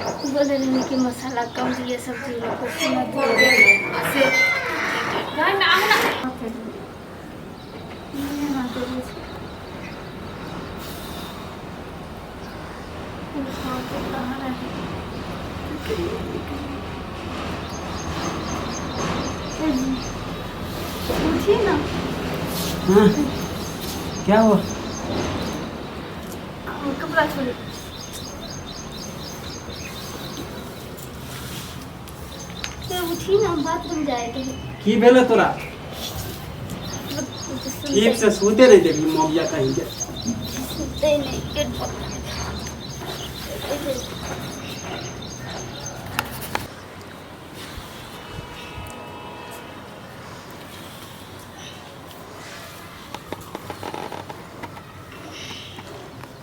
बोले रहने कि मसाला कम दिए सब्जी लोग को सीना से गाय में आना उठिए ना। हाँ क्या हुआ? कपड़ा छोड़िए। उठी ना, बाथरूम जाएंगे। की भेले तोरा? ठीक से सोते नहीं देखी मौगिया कहीं के। सोते नहीं के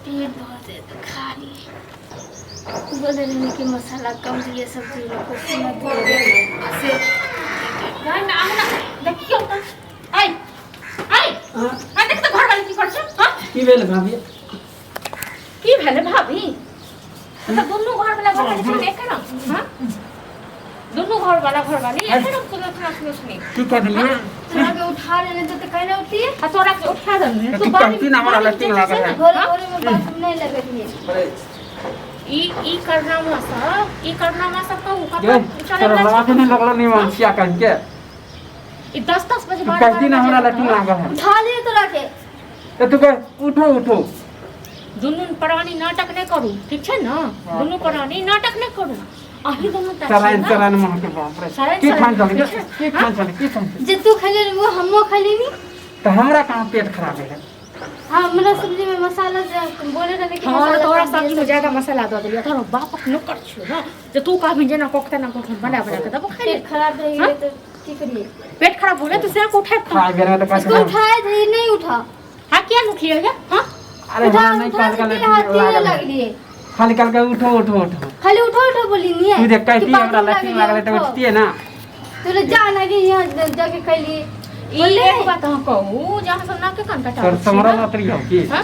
पेट बहुत है तो खा लिए। बोले रहने कि मसाला कम दिए सब्जी लोग को सीना से गाय में आना देखियो त आई आई आ देख तो घर वाले की कर छ। हां की भेले भाभी? की भेले भाभी? मतलब दोनों घर वाला घर वाली छे देख ना। हां दोनों घर वाला घर वाली ऐसे ना कुछ खाना सुनी तू कर दिए? तोरा के उठा लेने तो कहने उठती है। आ तोरा के उठा देने तू कहती ना हमारा लट्टी लगा है। घरे घरे में बाथरूम नहीं लगे दिए। ई करना मासा कहू कपड़ा चलो लगा के नहीं लगला नहीं मानसिया कह के। ई 10 बजे तू कहती ना हमारा लट्टी लगा है। उठा लिए तोरा के। तो तू कह उठो उठो। दुनू प्राणी नाटक नहीं करू, ठीक है ना? दुनू प्राणी नाटक नहीं करू। आही दोनों चलान मां के बाप रे। की खान चले की खान जे तू खले वो हमो खली नी। तो हमरा कहां पेट खराब है? हां हमरा सब्जी में मसाला बोले रहने कि हां तोरा सब्जी में ज्यादा मसाला दे दिया। तोरा बाप न कर छु ना जे तू का भी ना कोकता ना कोकता बना के दबो खाई। पेट खराब रह गए तो की करिए? पेट खराब हो गया तो से को उठाए खाए बेरा तो कैसे इसको उठाए थे नहीं उठा। हां क्या उठ लिया क्या? हां अरे उठा नहीं उठा काल के हाथ तीर लग लिए। खाली काल के उठो उठो उठो। खाली उठो उठो बोली नहीं है। तू देख कहती हमरा लट्टी लगले तो उठती है ना। तोरे जाना के यहां जाके खली। ई एक बात हम कहू जहां से ना के कान कटा। तोर समरा लतरी हो की? हां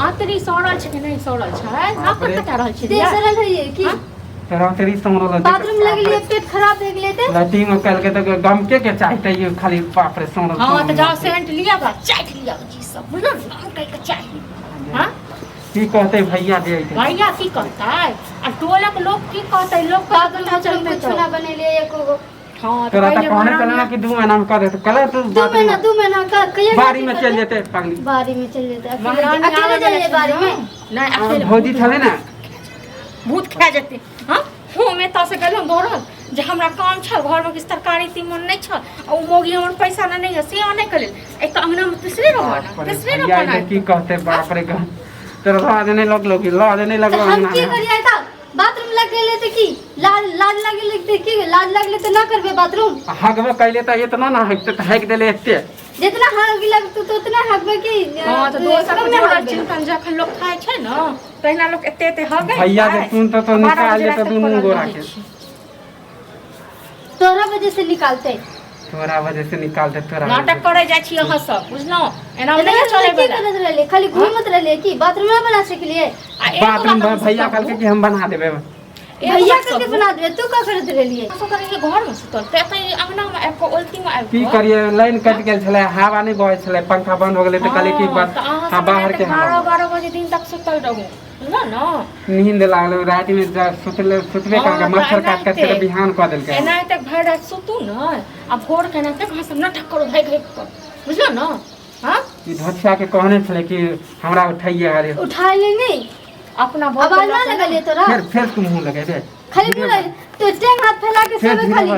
आतरी सड़ल छै कि नहीं सड़ल छै? ना पर कटा रहल छै। दे सरल है ये की? तोरा तेरी समरा लतरी। बाथरूम लग लिए पेट खराब देख लेते। लट्टी में कल के तो गम के चाहते ये खाली बाप रे समरा। हां तो जाओ सेंट लिया बा चाट लिया जी सब बुझल ना हम कह के चाहिए। हां की कहते भैया दे आई भैया की कहता है आ टोला के लोग की कहता है? लोग का बाथरूम चलते छोला बने लिए एको गो। हां तोरा तो कहने चलना कि 2 महीना में कर दे तो कल तू 2 महीना का कहिए बारी में चल जेते पागली। बारी में चल जेते महारानी अकेले जाइए बारी में। नहीं अकेले भौजी छले ना भूत खा जेते। हां हो में त से गेलम दौड़ल जे हमरा काम छ घर में किस तरकारी तीमन नहीं छ ओ मोगी हमर पैसा ना नहीं है से नहीं करे। एक तो अंगना में तीसरे रोबना की कहते बाप रे गन तेरा लाज नहीं लग हम की करिए था? बाथरूम लग गेले त की लाज लागले त की लाज लागले त ना करबे बाथरूम। हगबे कहले त इतना ना हगते त हग देले एते जितना हग लगत तो उतना हगबे की। हां तो दोसर के जोड़ा चिंतन जखन लोग खाय छै ना पहिना लोग एते हगे भैया जे सुन तो निकाल दे त दुनु गोरा के। तोरा वजह से निकालते। तोरा वजह से निकाल दे तोरा नाटक करे जाय छी अहाँ सब बुझलो एना नहीं चले वाला। खाली घूमत रहले की बाथरूम में बना सकलिए? बाथरूम भैया कल के हम बना देबे। भैया करके बना देबे तू का करत रहलिए? सो करे घर में सुतल ते अंगना में आब को उल्टी में आब की करिए लाइन कट गेल छले हवा नहीं बहे छले पंखा बंद हो गेले त कहले की बात बाहर के 12 बजे दिन तक सुतल रहू ना ना नींद लागल रात में सुतबे का मच्छर काट के तेरे बिहान क देलके। एना तक भर रात सुतू ना आ भोर के ना तक हम सब नाटक करो भाई भाई कर बुझलो ना। हां ई धछिया के कहने छले कि हमरा उठाइए अरे उठाइए नहीं अपना आवाज ना लगलिए तोरा। फिर तुम मुंह लगे दे खाली मुंह लगे तो टेंग हाथ फैला के सब खाली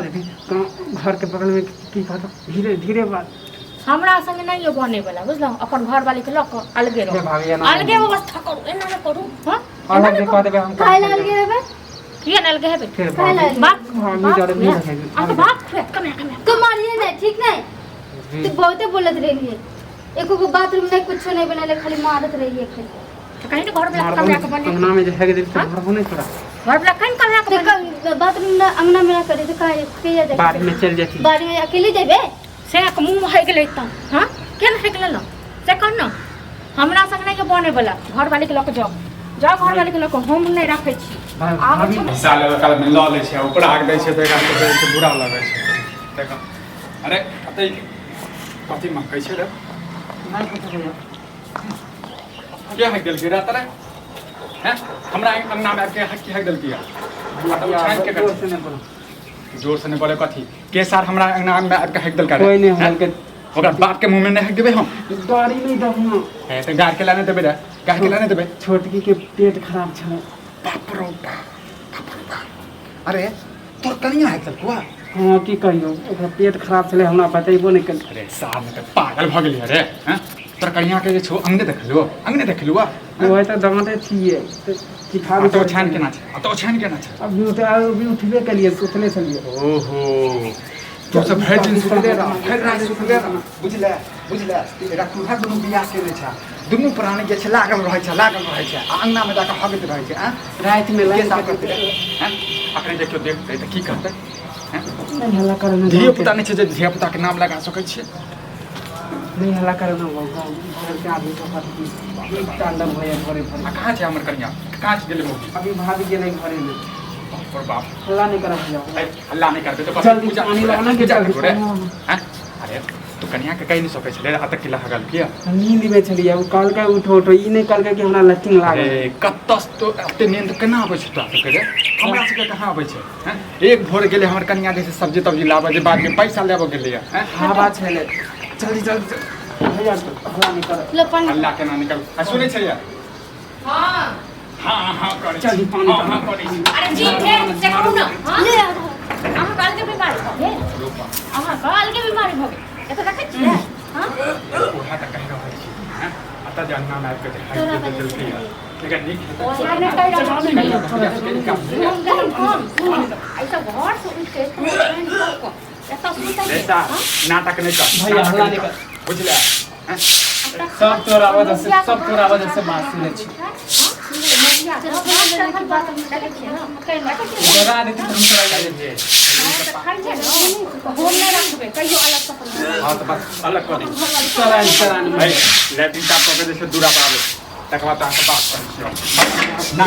घर के बगल में की कहत धीरे धीरे बात हमरा संग नहीं बने वाला बुझलो। अपन घर वाली के लक अलगे रहो अलगे व्यवस्था करू एना ना करू। हां अलग से कह देबे हम खाए लगे हेबे किया अलगे हेबे फिर बात हम जरे नहीं रखेंगे अब बात कम तो मारिए नहीं ठीक नहीं तू बहुते बोलत रहिए। एको को बाथरूम में कुछ नहीं बनाले खाली मारत रहिए खाली। तो कहीं घर में कमरा के बने अंगना में जहे दिन से घर नहीं छोड़ा घर में कहीं कमरा के बने बाथरूम ना अंगना में ना करे तो काहे के देख बाहर में चल जाती बारी में अकेले जेबे से एक मुंह है गेलै त। हां केन है गेलै से कहन ना हमरा संग नहीं बने वाला घर वाली के लक जाओ जाओ घर वाले के लोग हम नहीं रखे छी भाभी साल काल में लऽ लै छै ऊपर आग दै छै तऽ एकरा सबके से बुरा लगै छै देख अरे अतै कथी मंगै छै रे नहीं कुछ भैया के हक देलकै रे तरे हैं हमरा अंगना में के हक देलकै भैया छान के जोर से नहीं बोलो जोर से नहीं बोले कथी के सार हमरा अंगना में आके हक देलकै कोई नहीं हल के ओकरा बाप के मुंह में नहीं हक देबे हम गाड़ी नहीं दब ना है तो गाड़ के लाने देबे रे गाड़ के लाने देबे छोटकी के पेट खराब छले बाप रो बाप अरे तोर कनिया है चलकुआ हाँ की कहियो ओकरा पेट खराब छले हमरा बतेबो नहीं कर अरे साहब में तो पागल भ गेलिए रे हैं तोर कनिया के जे छो अंगने देखलु वो है तो दमाते थिए की खा तो छान केना छै तो छान केना छै अभी उठबे के लिए सुतले छलिए ओहो तू सब भरि दिन सुतले रह भरि रात सुतले रह बुझले एरा तुहा दुनु बियाह केने छ दुनु प्राणी जे छै लागल रहै छै आ अंगना में जाके हगैत रहै छै रात में लाइन के करते हैं अखने देखियो देखते त की करते हैं नहीं हल्ला करना धिया पुता नहीं छै जे धिया पुता के नाम लगा सकै छियै नहीं हल्ला करना घर के आदमी को पति तांडव भए घरे पर कहाँ छै हमर कनिया कहाँ छै गेलै मोगी अभी भाभी गेले घरे में और बाप हल्ला नहीं करा भैया अल्लाह नहीं करते तो बस जल्दी पूजा पानी लाना के पूजा जल्दी करू रे हैं अरे तू कनिया के कहि नहीं सकै छले अतक किला हगल किया नींद में छलिए वो कल के उठो ई नहीं कल के कि हमरा लटिंग लागल अरे कतस तो एते नींद केना आबै छै तोरा सबके रे हमरा सबके कहाँ आबै छै हैं एक भोर गेले हमर कनिया जैसे सब्जी तब्जी लाबे जे बाद में पैसा लेबो गेले हैं हवा छले जल्दी भैया हल्ला नहीं कर लो पानी अल्लाह केना निकल आ सुनै छै या हां हाँ करै छी चली पानी हाँ करै छी अरे जी है से कहू ना हां ले अहाँ काल के बीमारी भ गेल अहाँ काल के बीमारी भ गेल एत देखै छियै हां ओहा त कहि रहल छी हैं अत जानना में आबि के देखाई देलकै या लेकिन नीक ओहा ने कहि रहल छी ऐसा घर से उठे एत सुतै ऐसा नाटक नहीं कर भैया हल्ला नहीं कर बुझले हैं सब तोरा वजह से बात सुने छी बता देती हम तोरा लगे जे हाँ तो बस अलग कर दी चलान भाई लैट्रिन टाप के जैसे दूरा पर आवे तक बाद अहाँ से बात करै छी ना